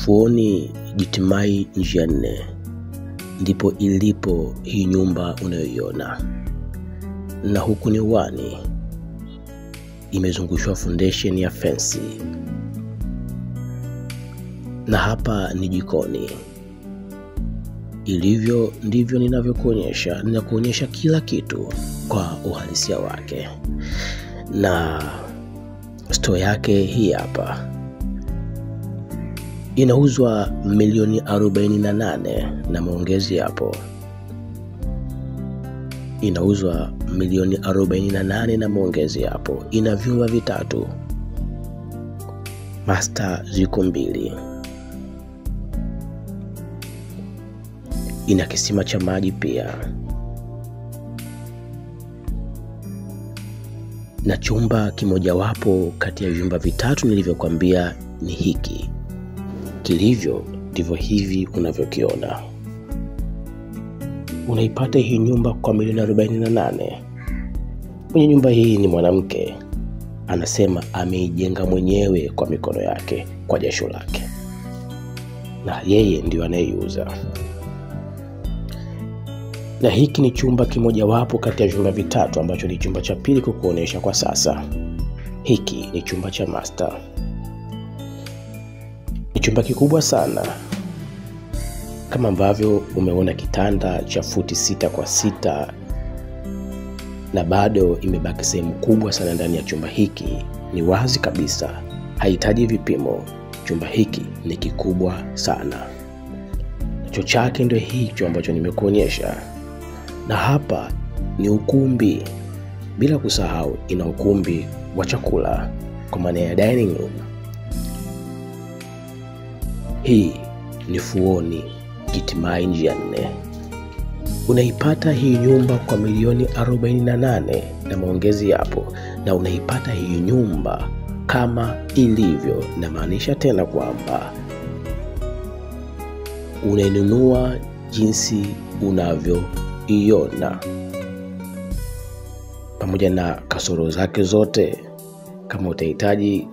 Fuoni Jitimai njia 4 ndipo ilipo hii nyumba unayoiona, na huku ni uani, imezungushwa foundation ya fence, na hapa ni jikoni. Ilivyo ndivyo ninavyokuonyesha, ninakuonyesha kila kitu kwa uhalisia wake. Na store yake hii hapa, inauzwa milioni 48 na maongezi hapo. Inauzwa milioni 48 na maongezi hapo. Ina vyumba 3, master ziko 2, ina kisima cha maji pia, na chumba kimojawapo kati ya vyumba 3 nilivyokuambia ni hiki. Kilivyo ndivyo hivi unavyokiona. Unaipata hii nyumba kwa milioni 48. Mwenye nyumba hii ni mwanamke, anasema ameijenga mwenyewe kwa mikono yake, kwa jasho lake, na yeye ndio anayeiuza. Na hiki ni chumba kimojawapo kati ya vyumba 3 ambacho ni chumba cha pili kukuonesha kwa sasa. Hiki ni chumba cha master. Ni chumba kikubwa sana, kama ambavyo umeona kitanda cha futi 6 kwa 6, na bado imebaki sehemu kubwa sana ndani ya chumba hiki. Ni wazi kabisa, haihitaji vipimo. Chumba hiki ni kikubwa sana. Choo chake ndio hicho ambacho nimekuonyesha. Na hapa ni ukumbi, bila kusahau ina ukumbi wa chakula kwa maana ya dining room. Hii ni Fuoni Jitimai njia 4. Unaipata hii nyumba kwa milioni 48 na maongezi hapo, na unaipata hii nyumba kama ilivyo. Na maanisha tena kwamba unainunua jinsi unavyoiona, pamoja na kasoro zake zote. Kama utahitaji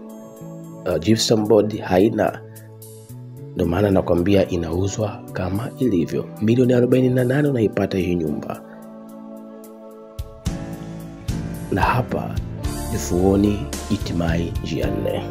gypsum board, haina. Ndio maana nakwambia inauzwa kama ilivyo. Milioni 48 unaipata hii nyumba. Na hapa ni Fuoni Jitimai njia 4.